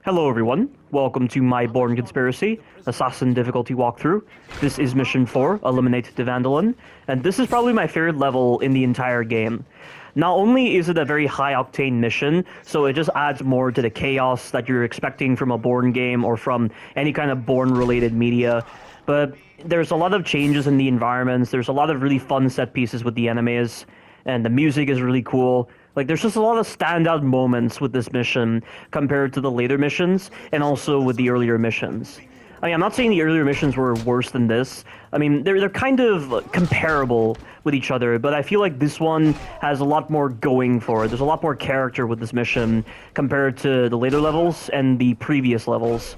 Hello everyone, welcome to my Bourne Conspiracy, Assassin difficulty walkthrough. This is Mission 4, Eliminate the Vandalin, and this is probably my favorite level in the entire game. Not only is it a very high-octane mission, so it just adds more to the chaos that you're expecting from a Bourne game or from any kind of Bourne-related media, but there's a lot of changes in the environments, there's a lot of really fun set pieces with the enemies, and the music is really cool. Like, there's just a lot of standout moments with this mission compared to the later missions, and also with the earlier missions. I mean, I'm not saying the earlier missions were worse than this. I mean, they're kind of comparable with each other, but I feel like this one has a lot more going for it. There's a lot more character with this mission compared to the later levels and the previous levels.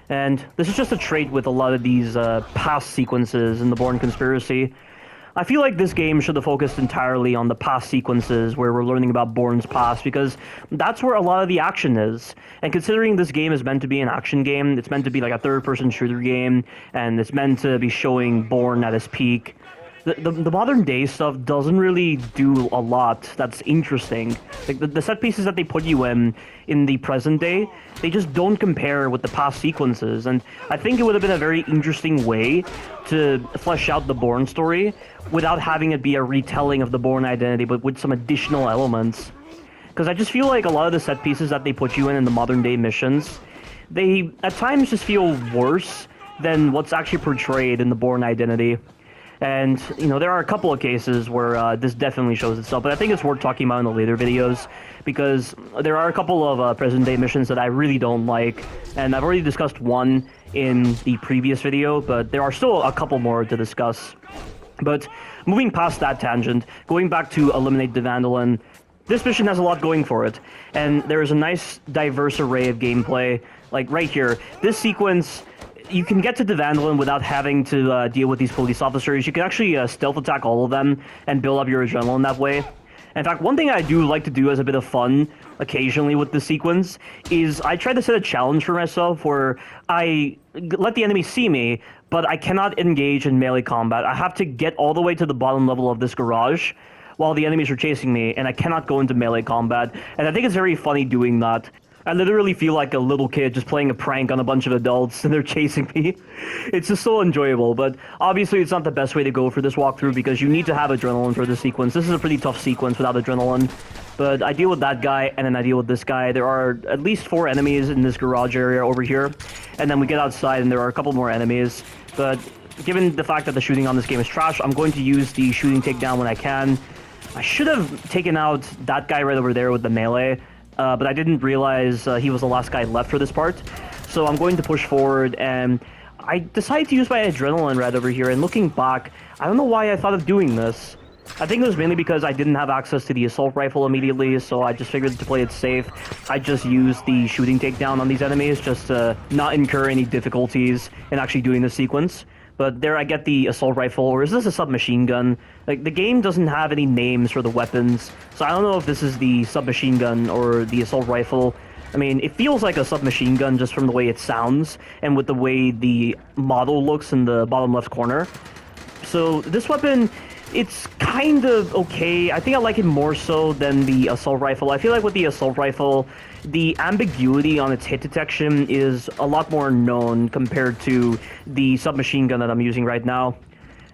And this is just a trait with a lot of these past sequences in the Bourne Conspiracy. I feel like this game should have focused entirely on the past sequences where we're learning about Bourne's past, because that's where a lot of the action is. And considering this game is meant to be an action game, it's meant to be like a third-person shooter game, and it's meant to be showing Bourne at his peak, the modern day stuff doesn't really do a lot that's interesting. Like the set pieces that they put you in the present day, they just don't compare with the past sequences, and I think it would have been a very interesting way to flesh out the Bourne story without having it be a retelling of the Bourne identity, but with some additional elements. Because I just feel like a lot of the set pieces that they put you in the modern day missions, they at times just feel worse than what's actually portrayed in the Bourne identity. And, you know, there are a couple of cases where this definitely shows itself, but I think it's worth talking about in the later videos, because there are a couple of present-day missions that I really don't like, and I've already discussed one in the previous video, but there are still a couple more to discuss. But moving past that tangent, going back to Eliminate the Vandalin, this mission has a lot going for it, and there is a nice diverse array of gameplay. Like right here, this sequence, you can get to the Vandalin without having to deal with these police officers. You can actually stealth attack all of them and build up your adrenaline that way. In fact, one thing I do like to do as a bit of fun occasionally with this sequence is I try to set a challenge for myself where I let the enemy see me, but I cannot engage in melee combat. I have to get all the way to the bottom level of this garage while the enemies are chasing me, and I cannot go into melee combat. And I think it's very funny doing that. I literally feel like a little kid just playing a prank on a bunch of adults and they're chasing me. It's just so enjoyable, but obviously it's not the best way to go for this walkthrough because you need to have adrenaline for this sequence. This is a pretty tough sequence without adrenaline, but I deal with that guy and then I deal with this guy. There are at least 4 enemies in this garage area over here, and then we get outside and there are a couple more enemies, but given the fact that the shooting on this game is trash, I'm going to use the shooting takedown when I can. I should have taken out that guy right over there with the melee, but I didn't realize he was the last guy left for this part. So I'm going to push forward, and I decided to use my adrenaline right over here, and looking back, I don't know why I thought of doing this. I think it was mainly because I didn't have access to the assault rifle immediately, so I just figured to play it safe, I just used the shooting takedown on these enemies just to not incur any difficulties in actually doing this sequence. But there I get the assault rifle, or is this a submachine gun? Like, the game doesn't have any names for the weapons, so I don't know if this is the submachine gun or the assault rifle. I mean, it feels like a submachine gun just from the way it sounds, and with the way the model looks in the bottom left corner. So, this weapon, it's kind of okay. I think I like it more so than the assault rifle. I feel like with the assault rifle, the ambiguity on its hit detection is a lot more known compared to the submachine gun that I'm using right now.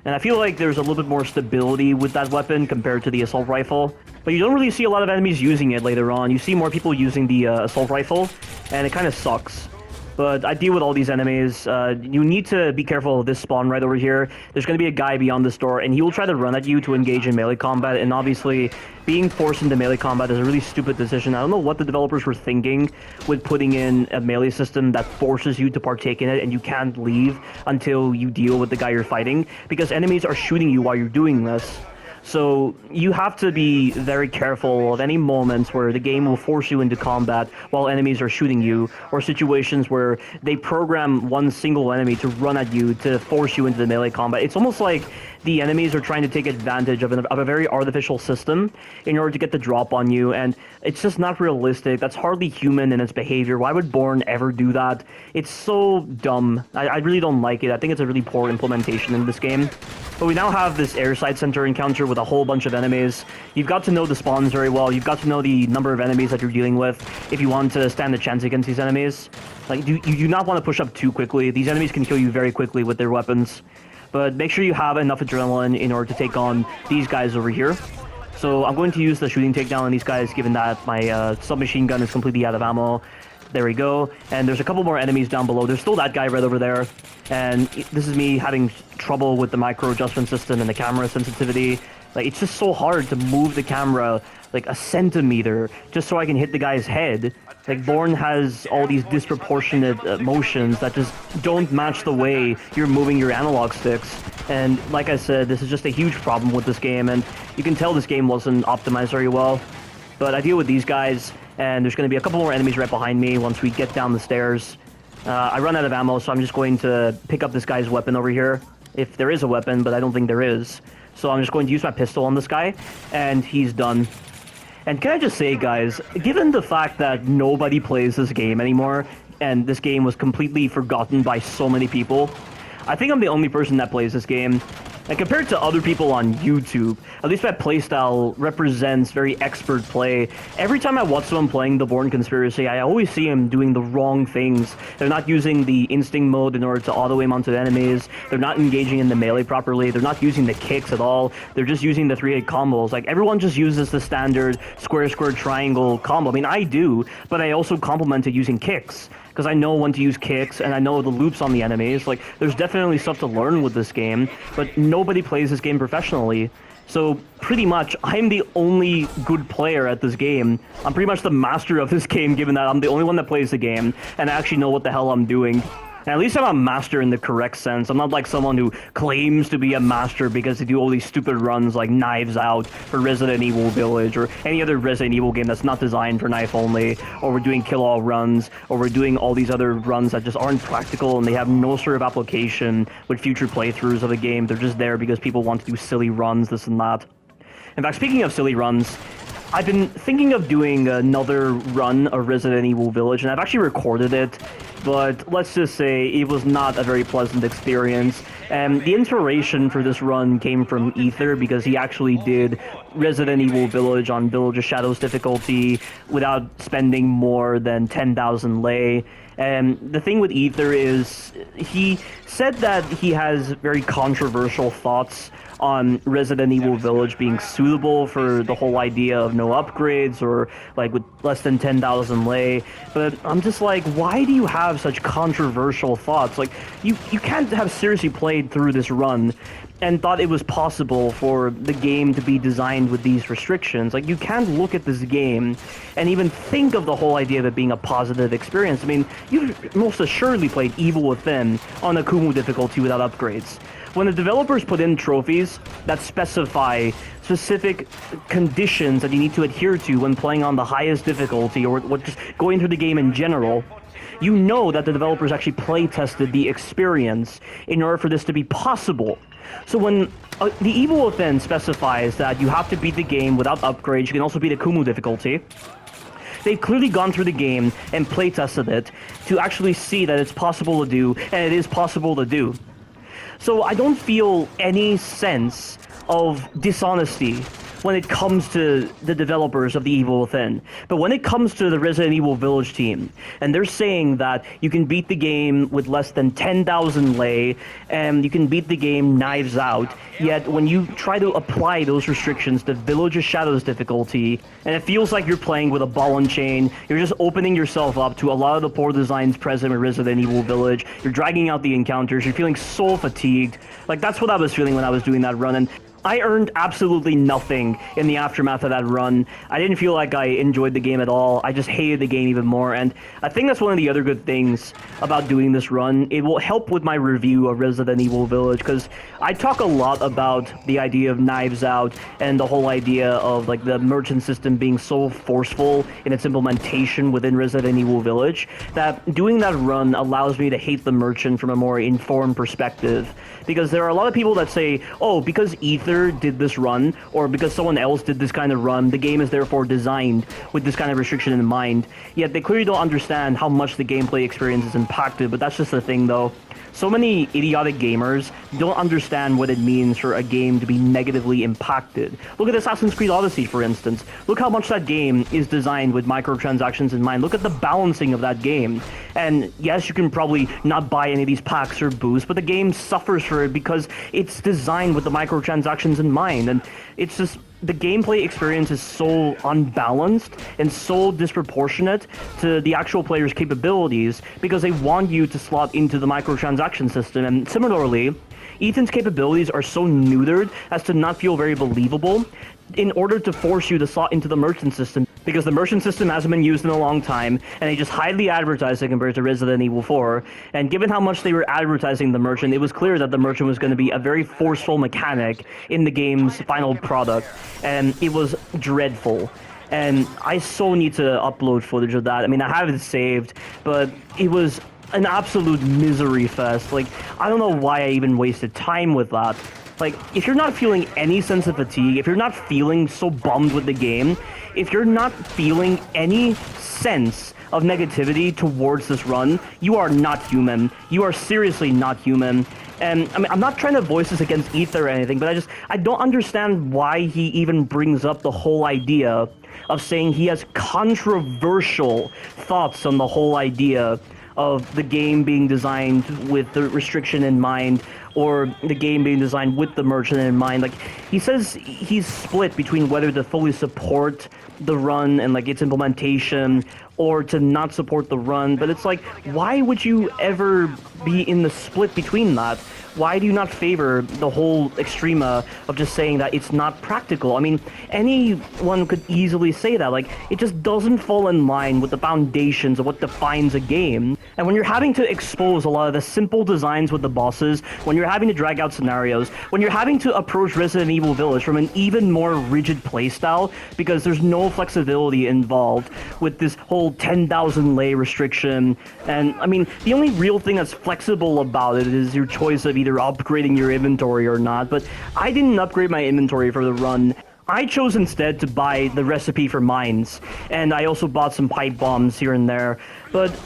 And I feel like there's a little bit more stability with that weapon compared to the assault rifle. But you don't really see a lot of enemies using it later on. You see more people using the assault rifle, and it kind of sucks. But I deal with all these enemies. You need to be careful of this spawn right over here. There's going to be a guy beyond this door, and he will try to run at you to engage in melee combat, and obviously, being forced into melee combat is a really stupid decision. I don't know what the developers were thinking with putting in a melee system that forces you to partake in it, and you can't leave until you deal with the guy you're fighting, because enemies are shooting you while you're doing this. So you have to be very careful of any moments where the game will force you into combat while enemies are shooting you, or situations where they program one single enemy to run at you to force you into the melee combat. It's almost like the enemies are trying to take advantage of a very artificial system in order to get the drop on you, and it's just not realistic. That's hardly human in its behavior. Why would Bourne ever do that? It's so dumb. I really don't like it. I think it's a really poor implementation in this game. But we now have this airside center encounter with a whole bunch of enemies. You've got to know the spawns very well. You've got to know the number of enemies that you're dealing with if you want to stand a chance against these enemies. Like, you do not want to push up too quickly. These enemies can kill you very quickly with their weapons. But make sure you have enough adrenaline in order to take on these guys over here. So I'm going to use the shooting takedown on these guys, given that my submachine gun is completely out of ammo. There we go. And there's a couple more enemies down below. There's still that guy right over there. And this is me having trouble with the micro adjustment system and the camera sensitivity. Like, it's just so hard to move the camera like a centimeter just so I can hit the guy's head. Like, Bourne has all these disproportionate motions that just don't match the way you're moving your analog sticks. And like I said, this is just a huge problem with this game, and you can tell this game wasn't optimized very well. But I deal with these guys, and there's going to be a couple more enemies right behind me once we get down the stairs. I run out of ammo, so I'm just going to pick up this guy's weapon over here. If there is a weapon, but I don't think there is. So I'm just going to use my pistol on this guy, and he's done. And can I just say, guys, given the fact that nobody plays this game anymore, and this game was completely forgotten by so many people, I think I'm the only person that plays this game. And compared to other people on YouTube, at least my playstyle represents very expert play. Every time I watch someone playing the Bourne Conspiracy, I always see them doing the wrong things. They're not using the instinct mode in order to auto-aim onto the enemies. They're not engaging in the melee properly. They're not using the kicks at all. They're just using the 3-hit combos. Like, everyone just uses the standard square, square, triangle combo. I mean, I do, but I also complement it using kicks, because I know when to use kicks, and I know the loops on the enemies. Like, there's definitely stuff to learn with this game, but nobody plays this game professionally. So, pretty much, I'm the only good player at this game. I'm pretty much the master of this game, given that I'm the only one that plays the game, and I actually know what the hell I'm doing. And at least I'm a master in the correct sense. I'm not like someone who claims to be a master because they do all these stupid runs like Knives Out for Resident Evil Village or any other Resident Evil game that's not designed for knife only, or we're doing kill-all runs, or we're doing all these other runs that just aren't practical and they have no sort of application with future playthroughs of the game. They're just there because people want to do silly runs, this and that. In fact, speaking of silly runs, I've been thinking of doing another run of Resident Evil Village, and I've actually recorded it, but let's just say it was not a very pleasant experience. And the inspiration for this run came from Ether, because he actually did Resident Evil Village on Village of Shadows difficulty without spending more than 10,000 lei. And the thing with Ether is, he said that he has very controversial thoughts on Resident Evil Village being suitable for the whole idea of no upgrades, or like with less than 10,000 lei. But I'm just like, why do you have such controversial thoughts? Like, you can't have seriously played through this run and thought it was possible for the game to be designed with these restrictions. Like, you can't look at this game and even think of the whole idea of it being a positive experience. I mean, you've most assuredly played Evil Within on a Kumu difficulty without upgrades. When the developers put in trophies that specify specific conditions that you need to adhere to when playing on the highest difficulty, or just going through the game in general, you know that the developers actually play tested the experience in order for this to be possible. So when the Evil Within specifies that you have to beat the game without upgrades, you can also beat a Kumu difficulty, they've clearly gone through the game and play tested it to actually see that it's possible to do, and it is possible to do. So I don't feel any sense of dishonesty when it comes to the developers of the Evil Within. But when it comes to the Resident Evil Village team, and they're saying that you can beat the game with less than 10,000 lei, and you can beat the game Knives Out, yet when you try to apply those restrictions to Village of Shadows difficulty, and it feels like you're playing with a ball and chain, you're just opening yourself up to a lot of the poor designs present in Resident Evil Village, you're dragging out the encounters, you're feeling so fatigued. Like, that's what I was feeling when I was doing that run, and I earned absolutely nothing in the aftermath of that run. I didn't feel like I enjoyed the game at all. I just hated the game even more, and I think that's one of the other good things about doing this run. It will help with my review of Resident Evil Village, because I talk a lot about the idea of Knives Out and the whole idea of like the merchant system being so forceful in its implementation within Resident Evil Village, that doing that run allows me to hate the merchant from a more informed perspective. Because there are a lot of people that say, oh, because Ether did this run, or because someone else did this kind of run, the game is therefore designed with this kind of restriction in mind. Yet they clearly don't understand how much the gameplay experience is impacted, but that's just the thing though. So many idiotic gamers don't understand what it means for a game to be negatively impacted. Look at Assassin's Creed Odyssey, for instance. Look how much that game is designed with microtransactions in mind. Look at the balancing of that game. And yes, you can probably not buy any of these packs or boosts, but the game suffers for it because it's designed with the microtransactions in mind. And it's just, the gameplay experience is so unbalanced and so disproportionate to the actual player's capabilities because they want you to slot into the microtransaction system. And similarly, Ethan's capabilities are so neutered as to not feel very believable in order to force you to slot into the merchant system, because the merchant system hasn't been used in a long time, and they just highly advertised it compared to Resident Evil 4. And given how much they were advertising the merchant, it was clear that the merchant was going to be a very forceful mechanic in the game's final product, and it was dreadful. And I so need to upload footage of that. I mean, I have it saved, but it was an absolute misery fest. Like, I don't know why I even wasted time with that. Like, if you're not feeling any sense of fatigue, if you're not feeling so bummed with the game, if you're not feeling any sense of negativity towards this run, you are not human. You are seriously not human. And I mean, I'm not trying to voice this against Ether or anything, but I don't understand why he even brings up the whole idea of saying he has controversial thoughts on the whole idea of the game being designed with the restriction in mind, or the game being designed with the merchant in mind. Like, he says he's split between whether to fully support the run and like its implementation, or to not support the run, but it's like, why would you ever be in the split between that? Why do you not favor the whole extrema of just saying that it's not practical? I mean, anyone could easily say that. Like, it just doesn't fall in line with the foundations of what defines a game. And when you're having to expose a lot of the simple designs with the bosses, when you're having to drag out scenarios, when you're having to approach Resident Evil Village from an even more rigid playstyle, because there's no flexibility involved with this whole 10,000 lei restriction. And I mean, the only real thing that's flexible about it is your choice of either upgrading your inventory or not. But I didn't upgrade my inventory for the run. I chose instead to buy the recipe for mines, and I also bought some pipe bombs here and there. But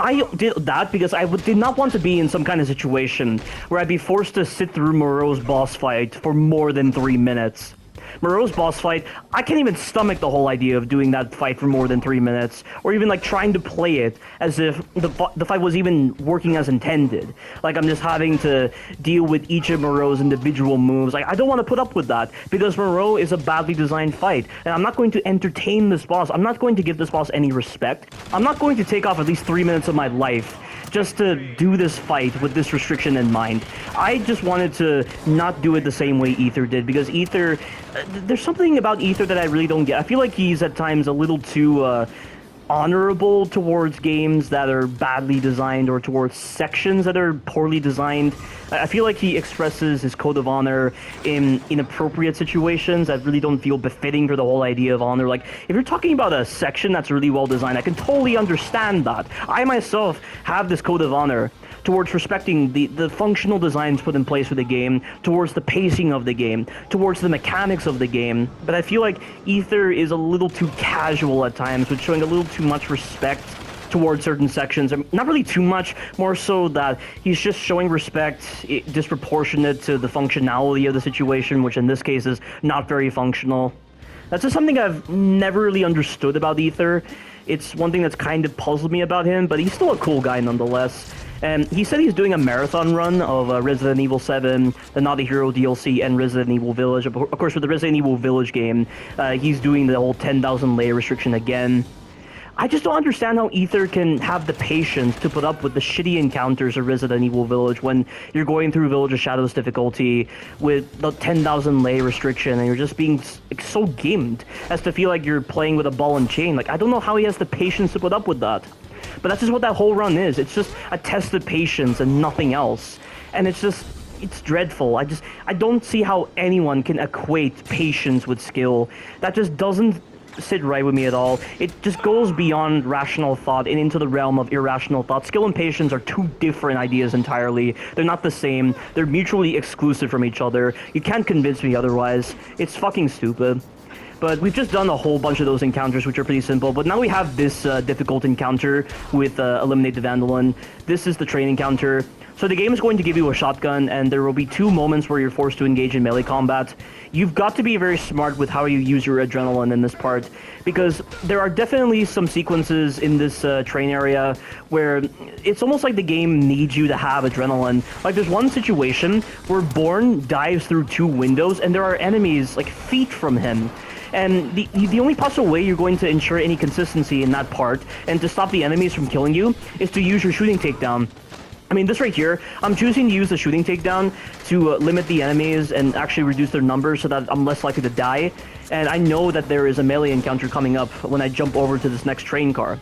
I did that because I did not want to be in some kind of situation where I'd be forced to sit through Moreau's boss fight for more than 3 minutes. Moreau's boss fight, I can't even stomach the whole idea of doing that fight for more than 3 minutes, or even like trying to play it as if the fight was even working as intended. Like, I'm just having to deal with each of Moreau's individual moves. Like, I don't want to put up with that, because Moreau is a badly designed fight, and I'm not going to entertain this boss. I'm not going to give this boss any respect. I'm not going to take off at least 3 minutes of my life just to do this fight with this restriction in mind. I just wanted to not do it the same way Ether did, because Ether, there's something about Ether that I really don't get. I feel like he's at times a little too honorable towards games that are badly designed, or towards sections that are poorly designed. I feel like he expresses his code of honor in inappropriate situations that really don't feel befitting for the whole idea of honor. Like, if you're talking about a section that's really well designed, I can totally understand that. I myself have this code of honor towards respecting the functional designs put in place for the game, towards the pacing of the game, towards the mechanics of the game. But I feel like Ether is a little too casual at times, with showing a little too much respect towards certain sections. Not really too much, more so that he's just showing respect disproportionate to the functionality of the situation, which in this case is not very functional. That's just something I've never really understood about Ether. It's one thing that's kind of puzzled me about him, but he's still a cool guy nonetheless. And he said he's doing a marathon run of Resident Evil 7, the Not a Hero DLC, and Resident Evil Village. Of course, with the Resident Evil Village game, he's doing the whole 10,000 layer restriction again. I just don't understand how Ether can have the patience to put up with the shitty encounters of Resident Evil Village when you're going through Village of Shadows difficulty with the 10,000 lay restriction and you're just being so gimped as to feel like you're playing with a ball and chain. Like, I don't know how he has the patience to put up with that. But that's just what that whole run is. It's just a test of patience and nothing else. And it's dreadful. I don't see how anyone can equate patience with skill. That just doesn't sit right with me at all. It just goes beyond rational thought and into the realm of irrational thought. Skill and patience are two different ideas entirely. They're not the same. They're mutually exclusive from each other. You can't convince me otherwise. It's fucking stupid. But we've just done a whole bunch of those encounters, which are pretty simple. But now we have this difficult encounter with Eliminate the Vandalin. This is the train encounter. So the game is going to give you a shotgun, and there will be 2 moments where you're forced to engage in melee combat. You've got to be very smart with how you use your adrenaline in this part, because there are definitely some sequences in this train area where it's almost like the game needs you to have adrenaline. Like, there's one situation where Bourne dives through 2 windows, and there are enemies, like, feet from him. And the only possible way you're going to ensure any consistency in that part, and to stop the enemies from killing you, is to use your shooting takedown. I mean, this right here, I'm choosing to use the shooting takedown to limit the enemies and actually reduce their numbers so that I'm less likely to die. And I know that there is a melee encounter coming up when I jump over to this next train car.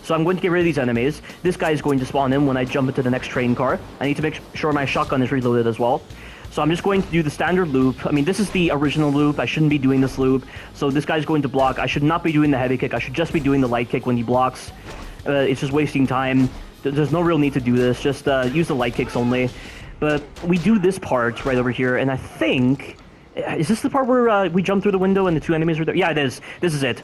So I'm going to get rid of these enemies. This guy is going to spawn in when I jump into the next train car. I need to make sure my shotgun is reloaded as well. So I'm just going to do the standard loop. I mean, this is the original loop. I shouldn't be doing this loop. So this guy's going to block. I should not be doing the heavy kick. I should just be doing the light kick when he blocks. It's just wasting time. There's no real need to do this. Just use the light kicks only. But we do this part right over here, and I think... Is this the part where we jump through the window and the 2 enemies are there? Yeah, it is. This is it.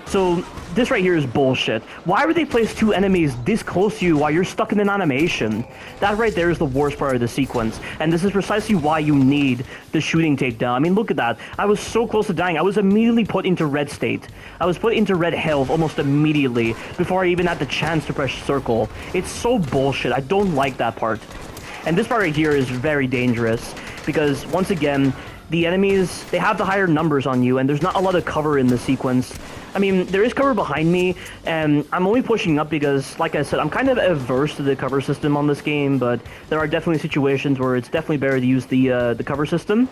So this right here is bullshit. Why would they place 2 enemies this close to you while you're stuck in an animation? That right there is the worst part of the sequence. And this is precisely why you need the shooting takedown. I mean, look at that. I was so close to dying. I was immediately put into red state. I was put into red health almost immediately before I even had the chance to press circle. It's so bullshit. I don't like that part. And this part right here is very dangerous because, once again, the enemies, they have the higher numbers on you, and there's not a lot of cover in the sequence. I mean, there is cover behind me, and I'm only pushing up because, like I said, I'm kind of averse to the cover system on this game, but there are definitely situations where it's definitely better to use the cover system.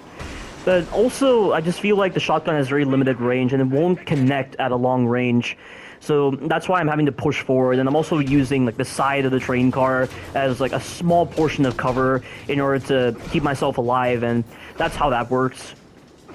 But also, I just feel like the shotgun has very limited range, and it won't connect at a long range. So that's why I'm having to push forward, and I'm also using like the side of the train car as like a small portion of cover in order to keep myself alive, and that's how that works.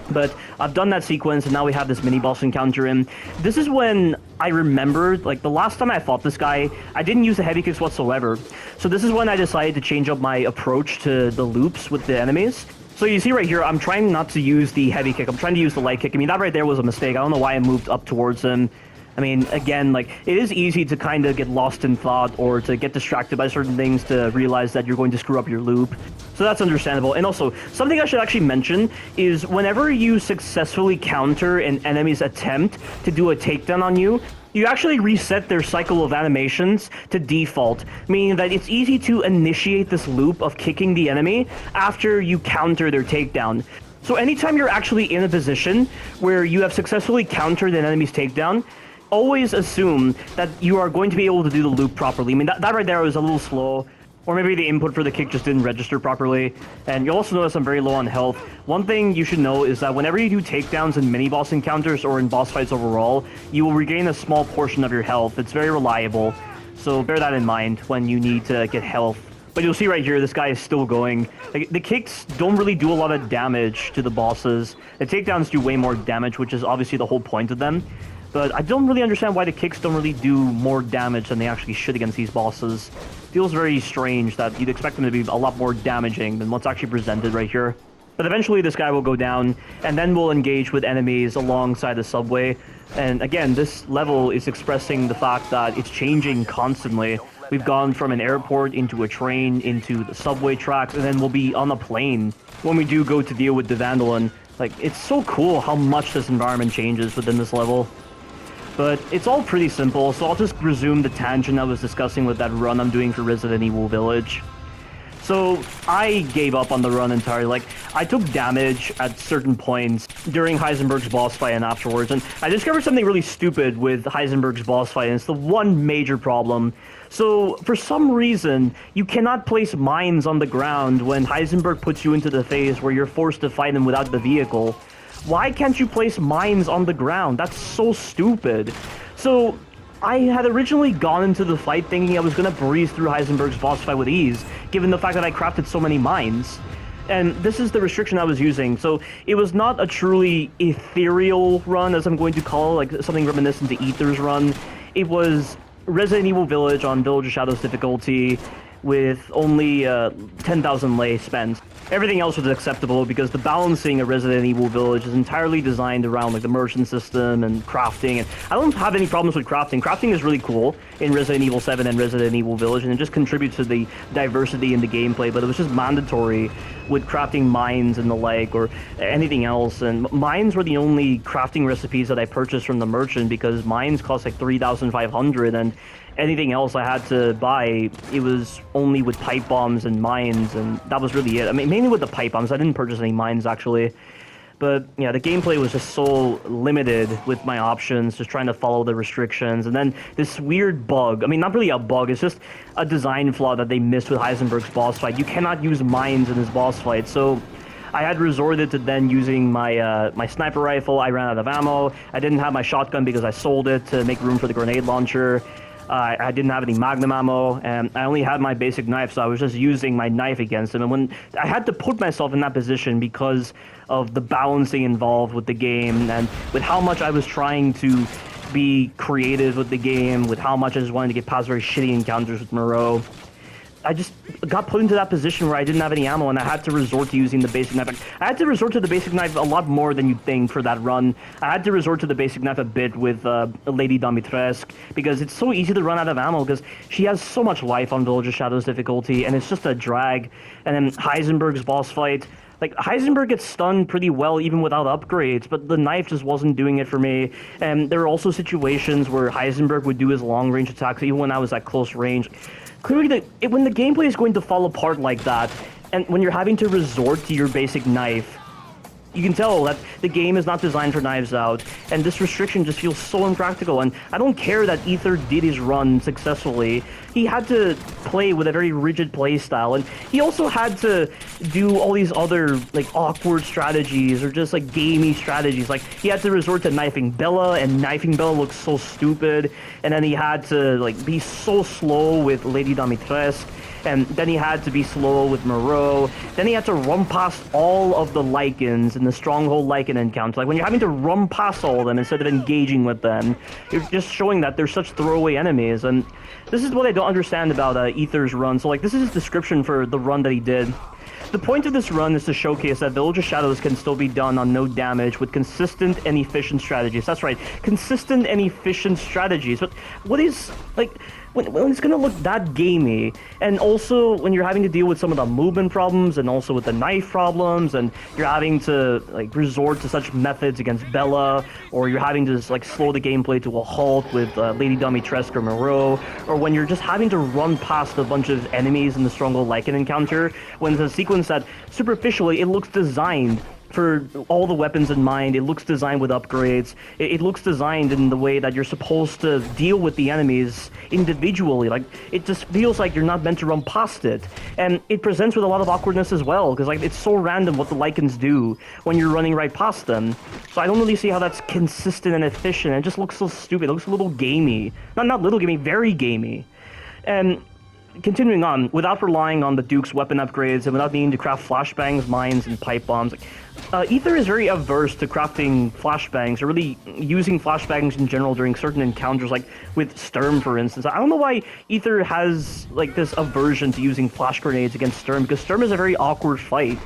But I've done that sequence, and now we have this mini-boss encounter, and this is when I remembered, like, the last time I fought this guy, I didn't use the heavy kicks whatsoever. So this is when I decided to change up my approach to the loops with the enemies. So you see right here, I'm trying not to use the heavy kick, I'm trying to use the light kick. I mean, that right there was a mistake. I don't know why I moved up towards him. I mean, again, like, it is easy to kind of get lost in thought or to get distracted by certain things to realize that you're going to screw up your loop. So that's understandable. And also, something I should actually mention is whenever you successfully counter an enemy's attempt to do a takedown on you, you actually reset their cycle of animations to default, meaning that it's easy to initiate this loop of kicking the enemy after you counter their takedown. So anytime you're actually in a position where you have successfully countered an enemy's takedown, always assume that you are going to be able to do the loop properly. I mean, that right there was a little slow, or maybe the input for the kick just didn't register properly. And you'll also notice I'm very low on health. One thing you should know is that whenever you do takedowns in mini-boss encounters or in boss fights overall, you will regain a small portion of your health. It's very reliable, so bear that in mind when you need to get health. But you'll see right here, this guy is still going. Like, the kicks don't really do a lot of damage to the bosses. The takedowns do way more damage, which is obviously the whole point of them. But I don't really understand why the kicks don't really do more damage than they actually should against these bosses. Feels very strange that you'd expect them to be a lot more damaging than what's actually presented right here. But eventually this guy will go down, and then we'll engage with enemies alongside the subway. And again, this level is expressing the fact that it's changing constantly. We've gone from an airport into a train, into the subway tracks, and then we'll be on a plane when we do go to deal with the Vandalin. Like, it's so cool how much this environment changes within this level. But it's all pretty simple, so I'll just resume the tangent I was discussing with that run I'm doing for Resident Evil Village. So I gave up on the run entirely. Like, I took damage at certain points during Heisenberg's boss fight and afterwards, and I discovered something really stupid with Heisenberg's boss fight, and it's the one major problem. So, for some reason, you cannot place mines on the ground when Heisenberg puts you into the phase where you're forced to fight him without the vehicle. Why can't you place mines on the ground? That's so stupid. So, I had originally gone into the fight thinking I was going to breeze through Heisenberg's boss fight with ease, given the fact that I crafted so many mines. And this is the restriction I was using, so it was not a truly ethereal run, as I'm going to call it, like something reminiscent to Aether's run. It was Resident Evil Village on Village of Shadows difficulty with only 10,000 lei spent. Everything else was acceptable because the balancing of Resident Evil Village is entirely designed around like the merchant system and crafting, and I don't have any problems with crafting. Crafting is really cool in Resident Evil 7 and Resident Evil Village, and it just contributes to the diversity in the gameplay, but it was just mandatory with crafting mines and the like, or anything else, and mines were the only crafting recipes that I purchased from the merchant because mines cost like 3,500, and anything else I had to buy, it was only with pipe bombs and mines, and that was really it. I mean, mainly with the pipe bombs. I didn't purchase any mines, actually. But, yeah, the gameplay was just so limited with my options, just trying to follow the restrictions. And then this weird bug, I mean, not really a bug, it's just a design flaw that they missed with Heisenberg's boss fight. You cannot use mines in his boss fight, so I had resorted to then using my my sniper rifle. I ran out of ammo. I didn't have my shotgun because I sold it to make room for the grenade launcher. I didn't have any magnum ammo, and I only had my basic knife, so I was just using my knife against him. And when I had to put myself in that position because of the balancing involved with the game, and with how much I was trying to be creative with the game, with how much I just wanted to get past very shitty encounters with Moreau, I just got put into that position where I didn't have any ammo, and I had to resort to using the basic knife. I had to resort to the basic knife a lot more than you'd think for that run. I had to resort to the basic knife a bit with Lady Dimitrescu, because it's so easy to run out of ammo, because she has so much life on Village of Shadows difficulty, and it's just a drag. And then Heisenberg's boss fight, like, Heisenberg gets stunned pretty well even without upgrades, but the knife just wasn't doing it for me. And there were also situations where Heisenberg would do his long-range attacks even when I was at close range. Clearly, when the gameplay is going to fall apart like that, and when you're having to resort to your basic knife, you can tell that the game is not designed for Knives Out, and this restriction just feels so impractical. And I don't care that Aether did his run successfully. He had to play with a very rigid play style, and he also had to do all these other, like, awkward strategies, or just, like, gamey strategies. Like, he had to resort to knifing Bella, and knifing Bella looks so stupid, and then he had to, like, be so slow with Lady Dimitrescu, and then he had to be slow with Moreau. Then he had to run past all of the Lycans in the Stronghold Lycan encounter. Like, when you're having to run past all of them instead of engaging with them, you're just showing that they're such throwaway enemies. And this is what I don't understand about Aether's run. So, like, this is his description for the run that he did. The point of this run is to showcase that Village of Shadows can still be done on no damage with consistent and efficient strategies. That's right, consistent and efficient strategies. But what is, like, when it's gonna look that gamey, and also when you're having to deal with some of the movement problems, and also with the knife problems, and you're having to, like, resort to such methods against Bella, or you're having to just, like, slow the gameplay to a halt with Lady Dimitrescu or Moreau, or when you're just having to run past a bunch of enemies in the Stronghold Lycan encounter, when it's a sequence that superficially it looks designed for all the weapons in mind, it looks designed with upgrades, it looks designed in the way that you're supposed to deal with the enemies individually. Like, it just feels like you're not meant to run past it. And it presents with a lot of awkwardness as well, because, like, it's so random what the Lycans do when you're running right past them. So I don't really see how that's consistent and efficient. It just looks so stupid. It looks a little gamey. Not little gamey, very gamey. And continuing on, without relying on the Duke's weapon upgrades and without needing to craft flashbangs, mines, and pipe bombs, Aether is very averse to crafting flashbangs, or really using flashbangs in general during certain encounters, like with Sturm, for instance. I don't know why Aether has, like, this aversion to using flash grenades against Sturm, because Sturm is a very awkward fight.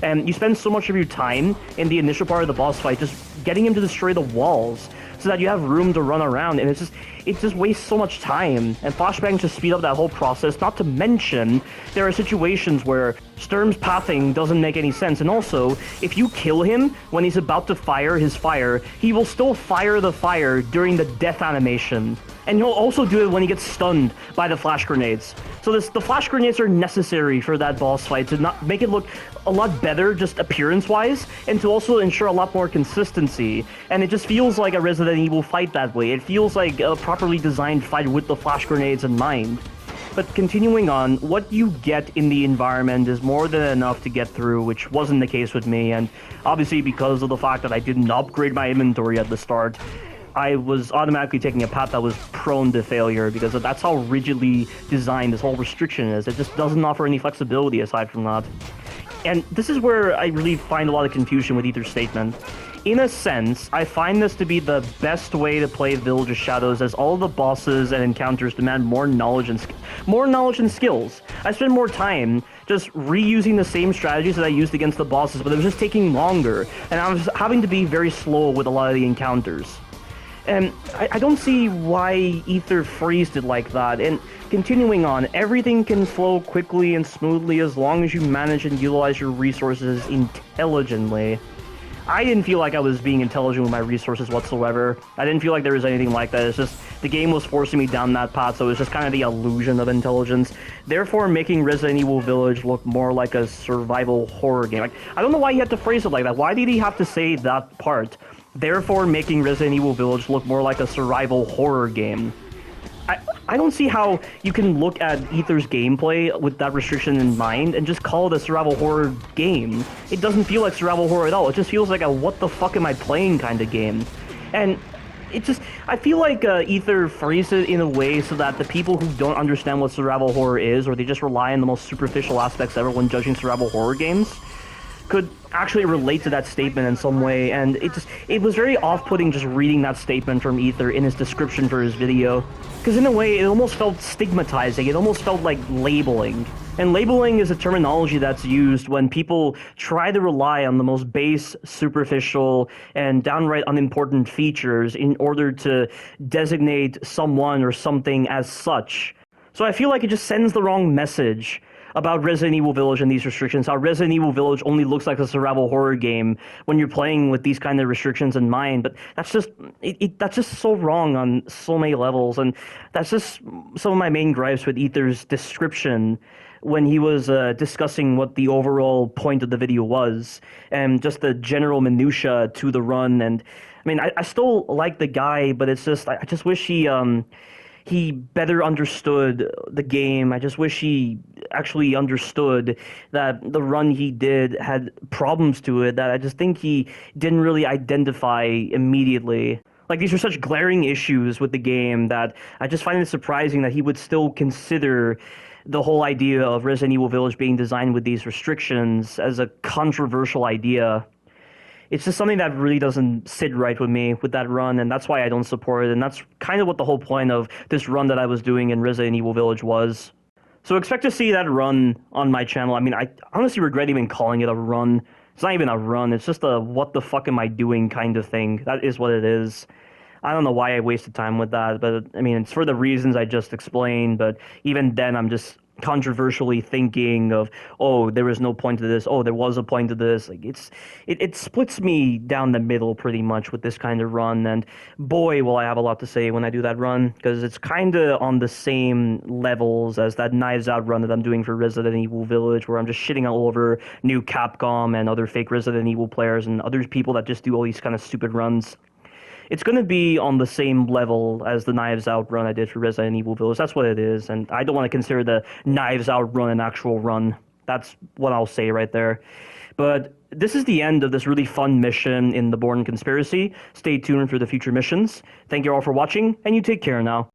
And you spend so much of your time in the initial part of the boss fight just getting him to destroy the walls. so that you have room to run around, and it just wastes so much time. And flashbangs just speed up that whole process. Not to mention, there are situations where Sturm's pathing doesn't make any sense, and also, if you kill him when he's about to fire his fire, he will still fire the fire during the death animation. And he'll also do it when he gets stunned by the flash grenades. So the flash grenades are necessary for that boss fight to not make it look a lot better, just appearance-wise, and to also ensure a lot more consistency. And it just feels like a Resident Evil fight that way. It feels like a properly designed fight with the flash grenades in mind. But continuing on, what you get in the environment is more than enough to get through, which wasn't the case with me, and obviously because of the fact that I didn't upgrade my inventory at the start, I was automatically taking a path that was prone to failure, because that's how rigidly designed this whole restriction is. It just doesn't offer any flexibility aside from that. And this is where I really find a lot of confusion with Ether's statement. In a sense, I find this to be the best way to play Village of Shadows, as all the bosses and encounters demand more knowledge and skills. I spend more time just reusing the same strategies that I used against the bosses, but it was just taking longer, and I was having to be very slow with a lot of the encounters. And I don't see why Ether phrased it like that. And continuing on, everything can flow quickly and smoothly as long as you manage and utilize your resources intelligently. I didn't feel like I was being intelligent with my resources whatsoever. I didn't feel like there was anything like that. It's just the game was forcing me down that path, so it was just kind of the illusion of intelligence. Therefore, making Resident Evil Village look more like a survival horror game. Like, I don't know why he had to phrase it like that. Why did he have to say that part? Therefore, making Resident Evil Village look more like a survival horror game. I don't see how you can look at Ether's gameplay with that restriction in mind and just call it a survival horror game. It doesn't feel like survival horror at all. It just feels like a what the fuck am I playing kind of game. And it just, I feel like Ether phrased it in a way so that the people who don't understand what survival horror is, or they just rely on the most superficial aspects ever when judging survival horror games, could actually relate to that statement in some way. And it was very off-putting just reading that statement from Ether in his description for his video, because in a way it almost felt stigmatizing. It almost felt like labeling, and labeling is a terminology that's used when people try to rely on the most base, superficial, and downright unimportant features in order to designate someone or something as such. So I feel like it just sends the wrong message about Resident Evil Village and these restrictions, how Resident Evil Village only looks like a survival horror game when you're playing with these kind of restrictions in mind. But that's just that's just so wrong on so many levels, and that's just some of my main gripes with Ether's description when he was discussing what the overall point of the video was, and just the general minutia to the run. And I mean, I still like the guy, but it's just I just wish he better understood the game. I just wish he actually understood that the run he did had problems to it that I just think he didn't really identify immediately. Like, these are such glaring issues with the game that I just find it surprising that he would still consider the whole idea of Resident Evil Village being designed with these restrictions as a controversial idea. It's just something that really doesn't sit right with me with that run, and that's why I don't support it, and that's kind of what the whole point of this run that I was doing in Resident Evil Village was. So expect to see that run on my channel. I mean, I honestly regret even calling it a run. It's not even a run, it's just a what the fuck am I doing kind of thing. That is what it is. I don't know why I wasted time with that, but I mean, it's for the reasons I just explained, but even then I'm just controversially thinking of, oh, there was no point to this, oh, there was a point to this. Like, it splits me down the middle pretty much with this kind of run, and boy will I have a lot to say when I do that run, because it's kind of on the same levels as that Knives Out run that I'm doing for Resident Evil Village, where I'm just shitting all over new Capcom and other fake Resident Evil players and other people that just do all these kind of stupid runs. It's going to be on the same level as the Knives Out run I did for Resident Evil Village. That's what it is, and I don't want to consider the Knives Out run an actual run. That's what I'll say right there. But this is the end of this really fun mission in the Bourne Conspiracy. Stay tuned for the future missions. Thank you all for watching, and you take care now.